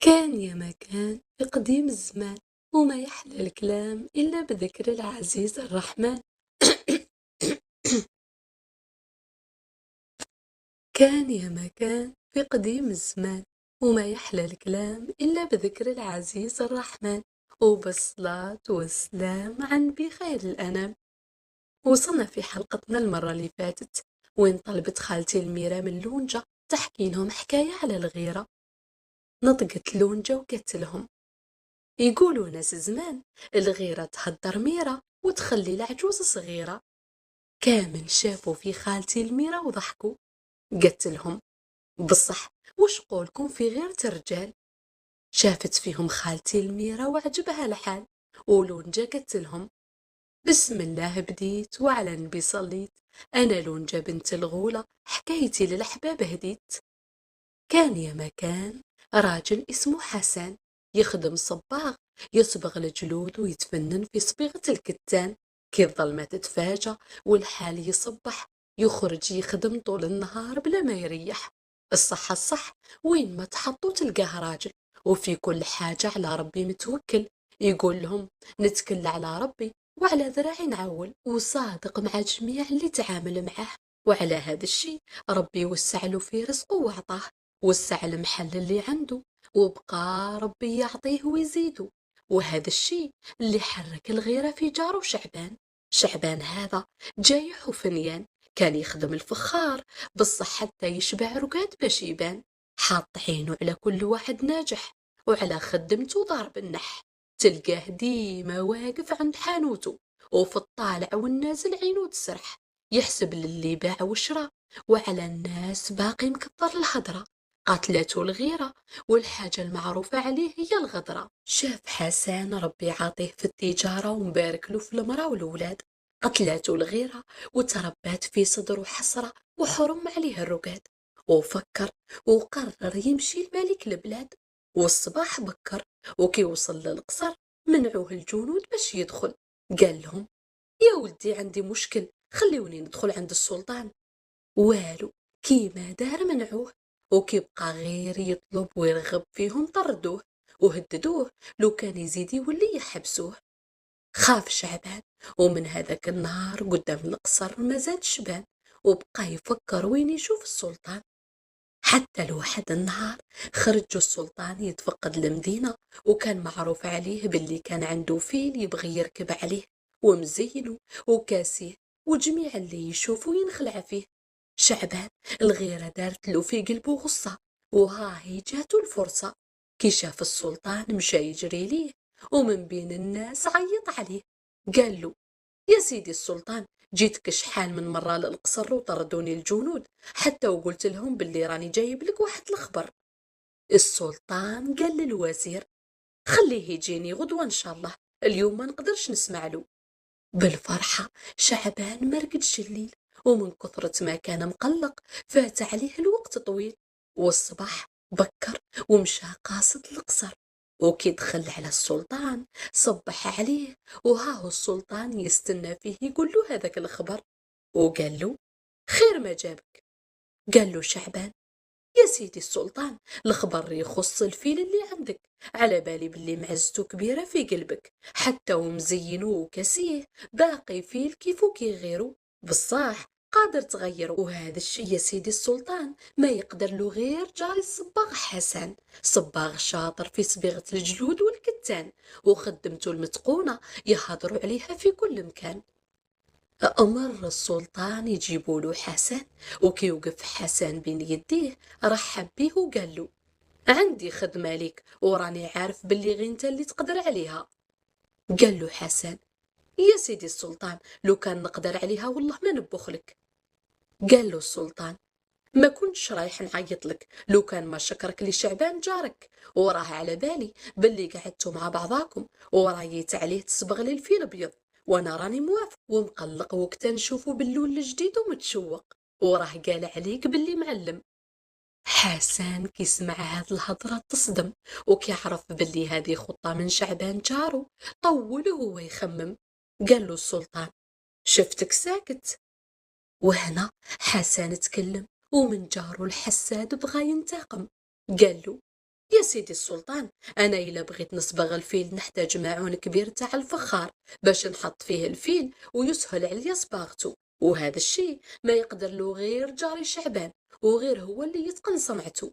كان يا ما كان في قديم الزمان، وما يحلى الكلام إلا بذكر العزيز الرحمن. كان يا ما كان في قديم الزمان، وما يحلى الكلام إلا بذكر العزيز الرحمن، وبالصلاة والسلام عن بخير الأنام. وصلنا في حلقتنا المرة اللي فاتت، وين طلبت خالتي الميرة من لونجا تحكي لهم حكاية على الغيرة. نطقت لونجا وقالت لهم: يقولوا ناس زمان الغيرة تهدر ميرة وتخلي العجوز صغيرة. كامل شافوا في خالتي الميرة وضحكوا. قلت لهم: بصح وش قولكم في غيرة رجال؟ شافت فيهم خالتي الميرة وعجبها الحال، ولونجا قلت لهم: بسم الله بديت وعلى النبي صليت، أنا لونجا بنت الغولة حكايتي للأحباب هديت. كان يا مكان راجل اسمه حسن، يخدم صباغ، يصبغ الجلود ويتفنن في صبيغة الكتان. كي الظلمة تتفاجأ والحال يصبح، يخرج يخدم طول النهار بلا ما يريح. الصح الصح، وين ما تحطوا تلقاه راجل، وفي كل حاجة على ربي متوكل. يقول لهم: نتكل على ربي وعلى ذراعي نعول، وصادق مع جميع اللي تعامل معه. وعلى هذا الشي ربي وسع له في رزقه وعطاه، وسع المحل اللي عنده، وبقى ربي يعطيه ويزيده. وهذا الشي اللي حرك الغيرة في جاره شعبان. شعبان هذا جايح وفنيان، كان يخدم الفخار، بصح حتى يشبع رقاد باش يبان. حاط عينه على كل واحد ناجح، وعلى خدمته ضارب النح. تلقاه ديما واقف عند حانوته، وفي الطالع والنازل عينه تسرح، يحسب للي باع وشرى، وعلى الناس باقي مكثر الهدرة. قاتلته الغيرة، والحاجة المعروفة عليه هي الغدرة. شاف حسان ربي عاطيه في التجارة ومبارك له في المرأة والولاد. قتلته الغيرة، وتربات في صدره حسرة وحرم عليه الرقاد. وفكر وقرر يمشي لملك البلاد. والصباح بكر، وكي وصل للقصر منعوه الجنود باش يدخل. قال لهم: يا ولدي عندي مشكل، خليوني ندخل عند السلطان. والو، كيما دار منعوه، وكيبقى غير يطلب ويرغب فيهم طردوه وهددوه لو كان يزيد يولي يحبسوه. خاف شعبان، ومن هذاك النهار قدام القصر ما زاد شبان، وبقى يفكر وين يشوف السلطان. حتى لواحد النهار خرج السلطان يتفقد المدينة، وكان معروف عليه باللي كان عنده فيل يبغي يركب عليه، ومزينه وكاسيه، وجميع اللي يشوفه ينخلع فيه. شعبان الغيرة دارت له في قلبه غصة، وها هي جاتو الفرصة. كي شاف السلطان مشى يجري ليه، ومن بين الناس عيط عليه. قال له: يا سيدي السلطان، جيتك شحال من مرة للقصر وطردوني الجنود، حتى وقلت لهم باللي راني جايب لك واحد الخبر. السلطان قال للوزير: خليه يجيني غدوة إن شاء الله، اليوم ما نقدرش نسمع له. بالفرحة شعبان ما رقدش الليل، ومن كثرة ما كان مقلق فات عليه الوقت طويل. والصباح بكر ومشى قاصد القصر، وكي دخل على السلطان صبح عليه، وها هو السلطان يستنى فيه يقول له هذاك الخبر. وقال له: خير ما جابك؟ قال له شعبان: يا سيدي السلطان، الخبر يخص الفيل اللي عندك، على بالي باللي معزته كبيرة في قلبك، حتى ومزينه وكسيه، باقي فيل كيفو كي غيره، بصح قادر تغيره. وهذا الشي يا سيدي السلطان ما يقدر له غير جاري الصباغ حسن، صباغ شاطر في صبيغة الجلود والكتان، وخدمته المتقونة يهضروا عليها في كل مكان. أمر السلطان يجيبوا له حسن، وكي يوقف حسن بين يديه رحب بيه وقال له: عندي خدمة ليك، وراني عارف باللي غينت اللي تقدر عليها. قال له حسن: يا سيدي السلطان، لو كان نقدر عليها والله ما نبخلك. قال له السلطان: ما كنتش رايح نعيط لك، لو كان ما شكرك لي شعبان جارك، وراه على بالي باللي قعدتوا مع بعضاكم، ورايت عليه تصبغ لي الفيل ابيض، وانا راني موافق ومقلق وقت نشوفه باللون الجديد ومتشوق، وراه قال عليك باللي معلم. حسان كي سمع هاد الهضرة تصدم، وكي عرف باللي هذه خطة من شعبان جارو طول وهو يخمم. قال له السلطان: شفتك ساكت. وهنا حسن تكلم، ومن جاره الحساد بغى ينتقم. قال له: يا سيدي السلطان، أنا إلا بغيت نصبغ الفيل نحتاج ماعون كبير تاع الفخار باش نحط فيه الفيل ويسهل عليا صباغته، وهذا الشي ما يقدر له غير جاري شعبان، وغير هو اللي يتقن صنعته.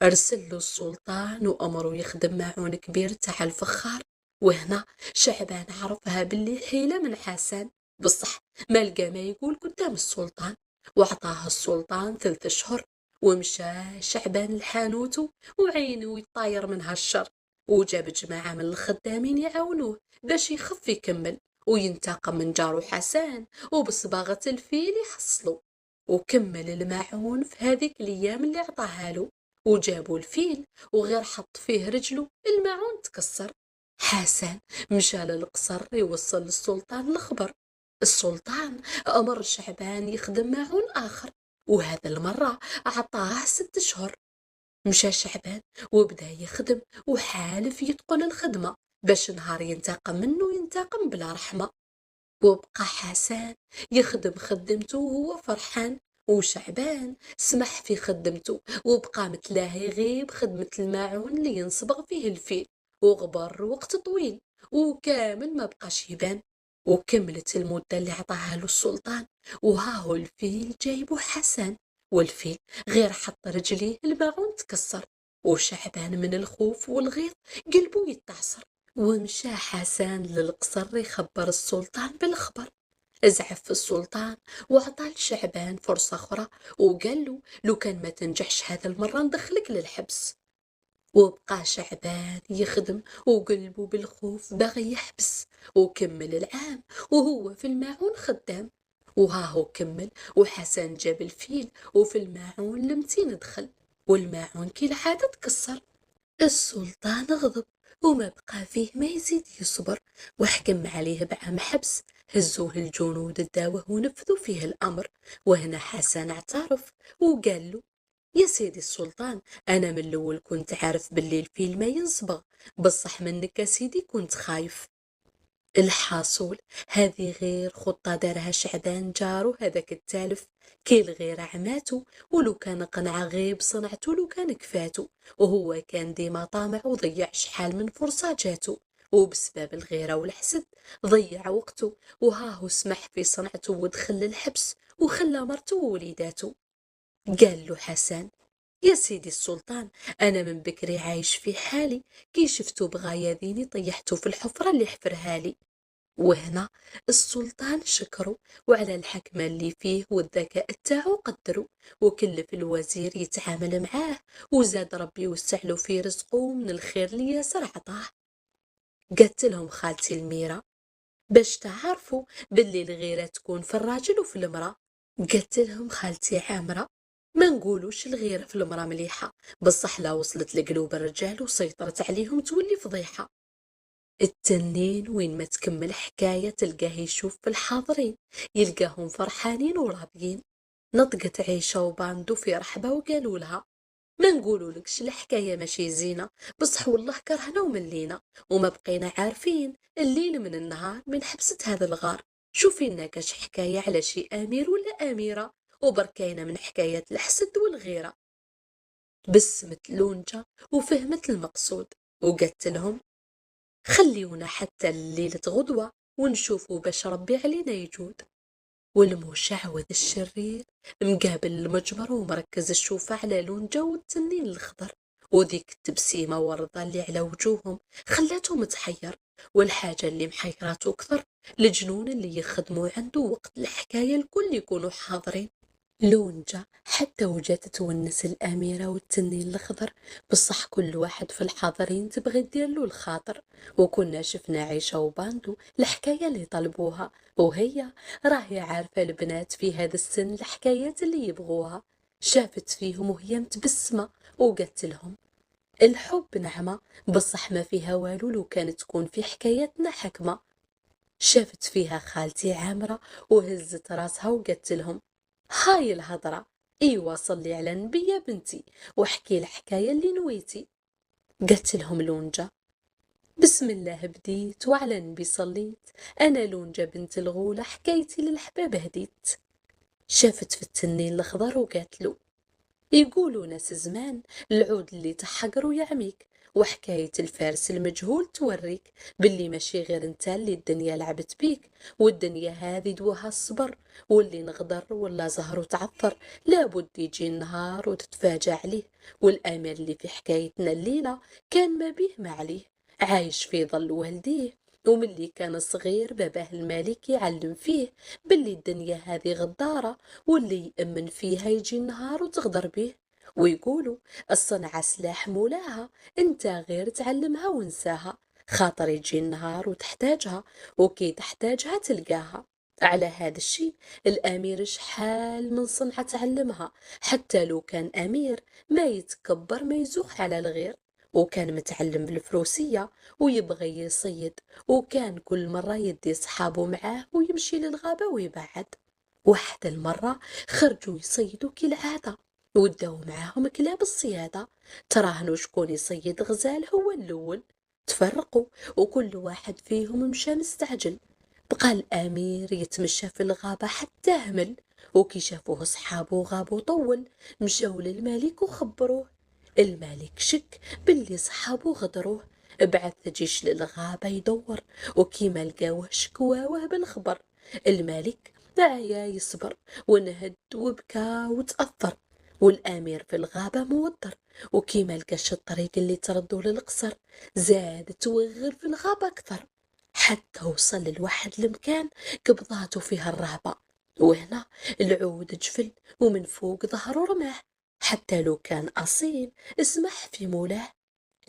أرسل له السلطان وأمره يخدم ماعون كبير تاع الفخار. وهنا شعبان عرفها باللي حيلة من حسن، بصح ما لقى ما يقول قدام السلطان. وعطاه السلطان 3 أشهر، ومشى شعبان لحانوته وعينه يطاير من هالشر، وجاب جماعة من الخدامين يعاونوه باش يخف يكمل وينتقم من جارو حسن، وبصباغة الفيل يحصلوا. وكمل الماعون في هذيك الأيام اللي عطاها له، وجابوا الفيل وغير حط فيه رجله الماعون تكسر. حسن مشى للقصر يوصل للسلطان الخبر. السلطان أمر شعبان يخدم ماعون آخر، وهذا المرة أعطاه 6 أشهر. مشى شعبان وبدا يخدم وحالف يتقن الخدمة باش نهار ينتقم منه ينتقم بلا رحمة. وبقى حسن يخدم خدمته وهو فرحان، وشعبان سمح في خدمته وبقى متلاهي يغيب خدمة الماعون اللي ينصبغ فيه الفيل، وغبر وقت طويل وكامل ما بقاش يبان. وكملت المدة اللي عطاها له السلطان، وها هو الفيل جايبه حسن، والفيل غير حط رجليه الماعون تكسر. وشعبان من الخوف والغيظ قلبه يتعصر، ومشى حسن للقصر يخبر السلطان بالخبر. زعف السلطان وعطى لشعبان فرصة أخرى، وقال له لو كان ما تنجحش هذا المرة ندخلك للحبس. وبقى شعبان يخدم وقلبه بالخوف باغي يحبس، وكمل العام وهو في الماعون خدام. وها هو كمل وحسن جاب الفيل وفي الماعون لمتين دخل، والماعون كي العادة تكسر. السلطان غضب وما بقى فيه ما يزيد يصبر، وحكم عليه بعام حبس. هزوه الجنود الداوه ونفذوا فيه الأمر. وهنا حسن اعترف وقال له يا سيدي السلطان، أنا من الأول كنت عارف باللي الفيل ما ينصبغ، بصح منك يا سيدي كنت خايف. الحاصل هذه غير خطة دارها شعبان جارو هذاك التالف، كي الغير عماتو، ولو كان قنع غيب صنعتو لو كان كفاتو، وهو كان ديما طامع وضيع شحال من فرصة جاتو، وبسبب الغيرة والحسد ضيع وقته. وها هو سمح في صنعته ودخل الحبس وخلى مرته ووليداتو. قال له حسن يا سيدي السلطان، أنا من بكري عايش في حالي، كي شفتو بغا ياذيني طيحتو في الحفرة اللي حفرها لي. وهنا السلطان شكره وعلى الحكمة اللي فيه والذكاء تاعو قدره، وكلف الوزير يتعامل معاه، وزاد ربي يوسع له في رزقه من الخير اللي ياسر عطاه. قالت لهم خالتي الميرة باش تعرفوا باللي الغيرة تكون في الراجل وفي المرأة. قالت لهم خالتي عامرة ما نقولوش الغيرة في المرأة مليحة، بصح لا وصلت لقلوب الرجال وسيطرت عليهم تولي فضيحة. التنين وين ما تكمل حكاية تلقاه يشوف في الحاضرين يلقاهم فرحانين وراضيين. نطقت عيشة وباندو في رحبة وقالوا لها ما نقولوا لكش الحكاية ماشي زينة، بصح والله كرهنا وملينا وما بقينا عارفين الليل من النهار من حبسة هذا الغار. شوفي لنا كاش حكاية على شي أمير ولا أميرة، وبركينا من حكاية الحسد والغيرة. بسمت لونجة وفهمت المقصود، وقالت لهم خليونا حتى الليلة غدوة ونشوفوا باش ربي علينا يجود. والمشعوذ الشرير مقابل المجمر ومركز الشوفة على لونجا والتنين الخضر، وذيك التبسيمة والرضا اللي على وجوههم خلاته متحير. والحاجة اللي محيراته أكثر الجنون اللي يخدموا عنده وقت الحكاية الكل يكونوا حاضرين. لونجا حتى وجات تونس الأميرة والتنين الخضر، بصح كل واحد في الحاضرين تبغي دير له الخاطر. وكنا شفنا عيشة وباندو الحكاية اللي طلبوها، وهي راهي عارفة البنات في هذا السن الحكايات اللي يبغوها. شافت فيهم وهي متبسمة وقالت لهم الحب نعمة، بصح ما فيها والو لو كانت تكون في حكايتنا حكمة. شافت فيها خالتي عامرة وهزت راسها وقالت لهم هاي الهضرة، ايوا صلي على النبي يا بنتي واحكي الحكاية اللي نويتي. قالت لهم لونجا بسم الله بديت وعلى النبي صليت، انا لونجا بنت الغولة حكايتي للحباب هديت. شافت في التنين الخضر وقالت له يقولوا ناس زمان العود اللي تحقر ويعميك، وحكاية الفارس المجهول توريك باللي ماشي غير انت اللي الدنيا لعبت بيك، والدنيا هذه دوها الصبر، واللي نغدر ولا زهر وتعثر لابد يجي النهار وتتفاجأ عليه. والأمل اللي في حكايتنا الليلة كان ما بيه ما عليه، عايش في ظل والديه، وملي كان صغير باباه الملك يعلم فيه باللي الدنيا هذه غدارة، واللي يأمن فيها يجي النهار وتغدر بيه. ويقولوا الصنعة سلاح مولاها، انت غير تعلمها وانساها، خاطر يجي النهار وتحتاجها، وكي تحتاجها تلقاها. على هذا الشي الأمير شحال من صنعة تعلمها، حتى لو كان أمير ما يتكبر ما يزوح على الغير، وكان متعلم بالفروسية ويبغي يصيد، وكان كل مرة يدي صحابه معاه ويمشي للغابة ويبعد. واحدة المرة خرجوا يصيدوا كالعادة، وداو معاهم كلاب الصيادة، تراهنوا شكون يصيد غزال هو الأول. تفرقوا وكل واحد فيهم مشى مستعجل، بقى الأمير يتمشى في الغابة حتى همل، وكي شافوه صحابه غابوا طول، مشاو للملك وخبروه. الملك شك باللي صحابه غدروه، بعث جيش للغابة يدور، وكي ما لقاوه شكواوه بالخبر. الملك دعيا يصبر ونهد وبكى وتأثر، والأمير في الغابة موتر، وكي ما لقاش الطريق اللي تردوا للقصر زاد توغل في الغابة أكثر، حتى وصل لواحد المكان قبضاته فيها الرهبة. وهنا العود جفل ومن فوق ظهره رماه، حتى لو كان أصيل اسمح في مولاه.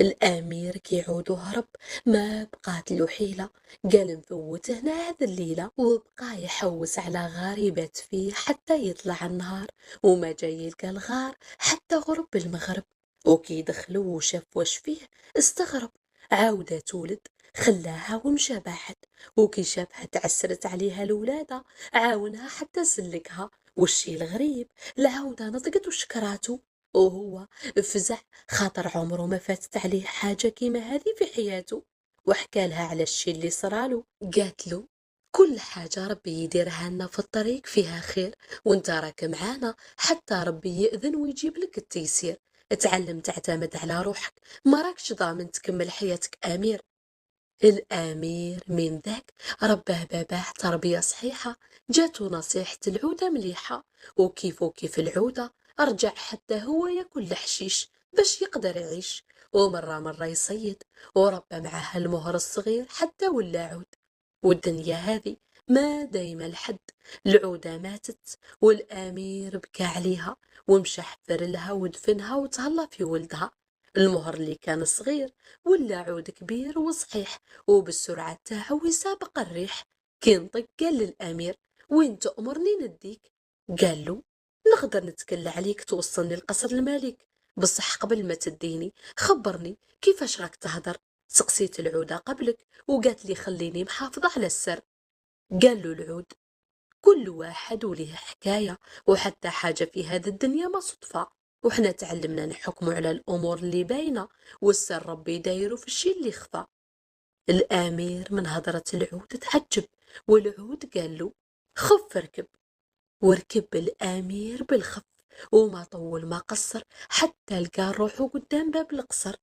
الأمير كيعود هرب ما بقات له حيلة، قال نفوت هنا هذا الليلة، وبقى يحوس على غار يبات فيه حتى يطلع النهار، وما جاي يلقى الغار حتى غرب المغرب. وكي دخلوا وشاف واش فيه استغرب، عاودة تولد خلاها ومشى بعد، وكي شافها تعسرت عليها الولادة عاونها حتى سلكها. والشي الغريب العودة نطقت وشكراتو، وهو فزع خاطر عمره ما فاتت عليه حاجة كيما هذه في حياته. وحكى لها على الشي اللي صرالو، قالت له كل حاجة ربي يديرها لنا في الطريق فيها خير، وانت راك معانا حتى ربي يأذن ويجيب لك التيسير. اتعلم تعتمد على روحك، ما راكش ضامن تكمل حياتك أمير. الأمير من ذاك رباه باباه تربية صحيحة، جاتو نصيحة العودة مليحة، وكيف العودة رجع حتى هو ياكل الحشيش باش يقدر يعيش، ومرة يصيد، وربى معاه المهر الصغير حتى ولا عود. والدنيا هذه ما دايما الحد، العودة ماتت والأمير بكى عليها، ومشى حفر لها ودفنها وتهلا في ولدها. المهر اللي كان صغير ولا عود كبير وصحيح، وبالسرعة تاعو يسابق الريح. كي نطق قال للأمير وين تأمرني نديك؟ قال له نقدر نتكلى عليك توصلني لقصر الملك، بصح قبل ما تديني خبرني كيفاش راك تهدر. سقسيت العودة قبلك وقالت لي خليني محافظة على السر. قال له العود كل واحد وله حكاية، وحتى حاجة في هذه الدنيا ما صدفة، وحنا تعلمنا نحكم على الأمور اللي باينة، والسر ربي دايره في الشي اللي خفى. الأمير من هضرة العود تعجب، والعود قال له خف اركب. وركب الأمير بالخف، وما طول ما قصر حتى لقى روحه قدام باب القصر.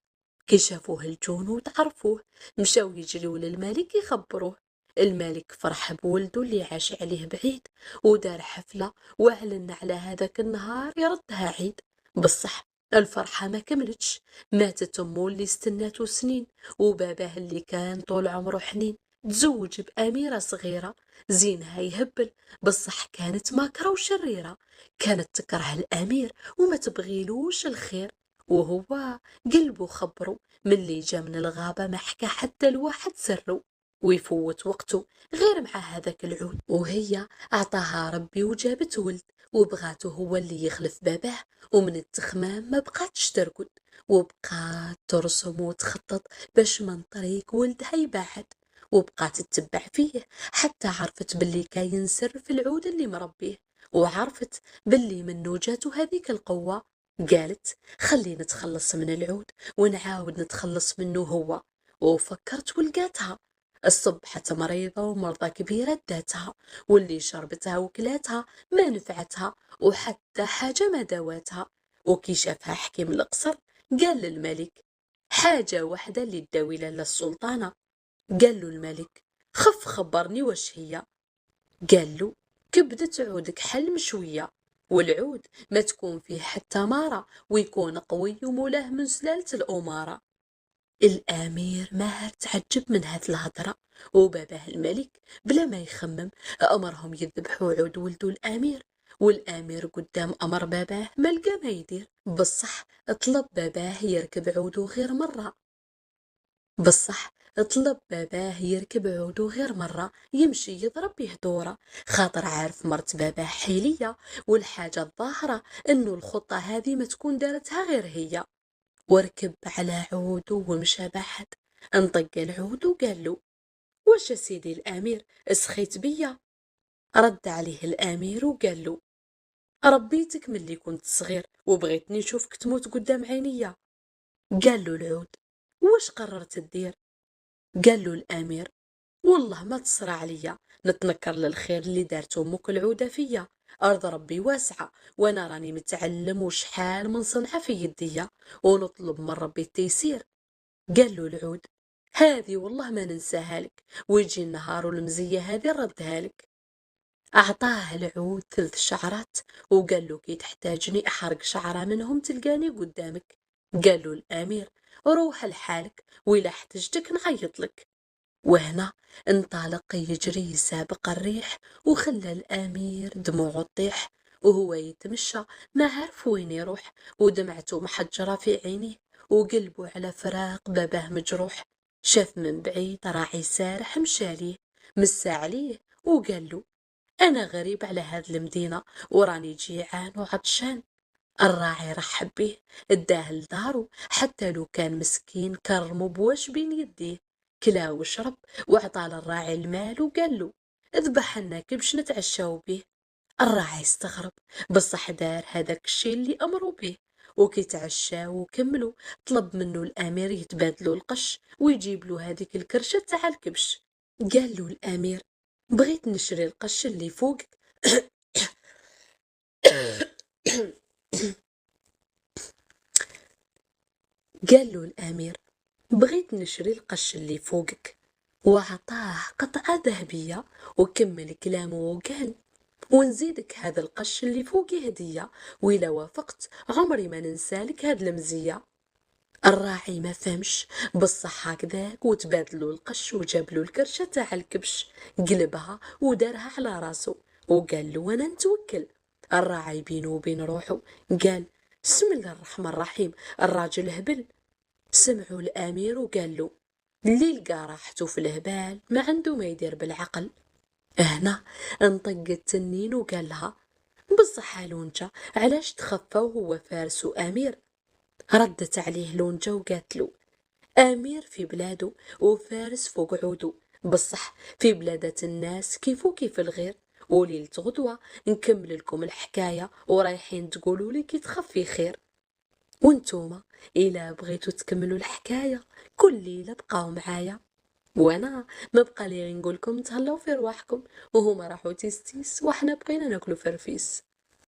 كي شافوه الجنود عرفوه، مشاو يجريو للملك يخبروه. الملك فرح بولده اللي عاش عليه بعيد، ودار حفلة واعلن على هذاك النهار يردها عيد. بصح الفرحة ما كملتش، ماتت أمه اللي استناته سنين، وباباه اللي كان طول عمره حنين تزوج بأميرة صغيرة زينها يهبل، بصح كانت ماكرة وشريرة، كانت تكره الأمير وما تبغيلوش الخير. وهو قلبه خبره من اللي جا من الغابة ما حكى حتى الواحد سره، ويفوت وقته غير مع هذاك العود. وهي أعطاها ربي وجابت ولد، وبغاته هو اللي يخلف باباه، ومن التخمام ما بقاتش ترقد، وبقات ترسم وتخطط باش من طريق ولدها يبعد، وبقات تتبع فيه حتى عرفت باللي كاين سر في العود اللي مربيه، وعرفت باللي منو جاتو هذيك القوة. قالت خلي نتخلص من العود ونعاود نتخلص منه هو. وفكرت ولقاتها الصبحة مريضة ومرضى كبيرة داتها، واللي شربتها وكلاتها ما نفعتها، وحتى حاجة ما داواتها. وكي شافها حكيم القصر قال للملك: حاجة واحدة اللي تداوي لها السلطانة. قال له الملك: خف خبرني واش هي. قال له: كبدة عودك حل مشوية، والعود ما تكون فيه حتى مارة، ويكون قوي ومولاه من سلالة الأمارة. الأمير ماهر تعجب من هاد الهضرة، وباباه الملك بلا ما يخمم أمرهم يذبحوا عود ولدو الأمير. والأمير قدام أمر باباه ما لقى ما يدير، بصح طلب باباه يركب عودو غير مرة. يمشي يضرب به دورة، خاطر عارف مرت باباه حيلية، والحاجة الظاهرة انه الخطة هذه ما تكون دارتها غير هي. وركب على عودو ومشى بعد، انطق العود وقال له: واش يا سيدي الامير، سخيت بيا؟ رد عليه الامير وقال له: ربيتك من اللي كنت صغير وبغيتني نشوفك تموت قدام عينيا. قال له العود: واش قررت تدير؟ قال له الامير: والله ما تصرع عليا، نتنكر للخير اللي دارت امك العودة فيا. ارض ربي واسعة، وانا راني متعلم وشحال من صنعة في يديا، ونطلب من ربي التيسير. قال له العود: هذه والله ما ننساها لك، ويجي النهار والمزية هذه ردها لك. أعطاه العود 3 شعرات، وقال له: كي تحتاجني أحرق شعرة منهم تلقاني قدامك. قال له الأمير: روح لحالك، وإلا احتجتك نعيط لك. وهنا انطلق يجري يسابق الريح، وخلى الأمير دموعه تطيح، وهو يتمشى ما عارف وين يروح، ودمعته محجرة في عينيه، وقلبه على فراق باباه مجروح. شاف من بعيد راعي سارح مشاليه، مس عليه وقال له: أنا غريب على هاد المدينة، وراني جيعان وعطشان. الراعي رحب به، اداه لدارو، حتى لو كان مسكين كرمه بواش بين يديه. كلا وشرب، وعطى للراعي المال وقال له: اذبح لنا كبش نتعشاو به. الراعي استغرب، بصح دار هذاك الشي اللي أمروا به. وكي تعشاو وكملوا، طلب منه الأمير يتبادلوا القش، ويجيب له هذيك الكرشة تاع الكبش. قال له الأمير: بغيت نشري القش اللي فوقك. قال له الأمير: بغيت نشري القش اللي فوقك. وعطاه قطعة ذهبية، وكمل كلامه وقال: ونزيدك هذا القش اللي فوقي هدية، وإلا وافقت عمري ما ننسالك هاد المزية. الراعي ما فهمش، بصح هكذاك وتبادلوا القش، وجاب له الكرشة تاع الكبش، قلبها ودارها على راسه، وقال له: وانا نتوكل. الراعي بينه وبين روحه قال: بسم الله الرحمن الرحيم، الراجل هبل. سمعوا الأمير وقال له: اللي لقى راحته في الهبال ما عنده ما يدير بالعقل. هنا انطق التنين وقال لها: بصح لونجا علاش تخفى وهو فارس وأمير؟ ردت عليه لونجا وقالت له: أمير في بلاده وفارس فوق عوده، بصح في بلادة الناس كيفو كيف الغير. وليلة غدوة نكمل لكم الحكاية، ورايحين تقولوا لي كي تخفي خير. وانتوما إلا بغيتوا تكملوا الحكاية كل ليلة بقاو معايا، وانا ما بقى لي غير نقولكم تهلاو في رواحكم، وهما راحوا تيس تيس، وحنا بقينا ناكلوا فرفيس.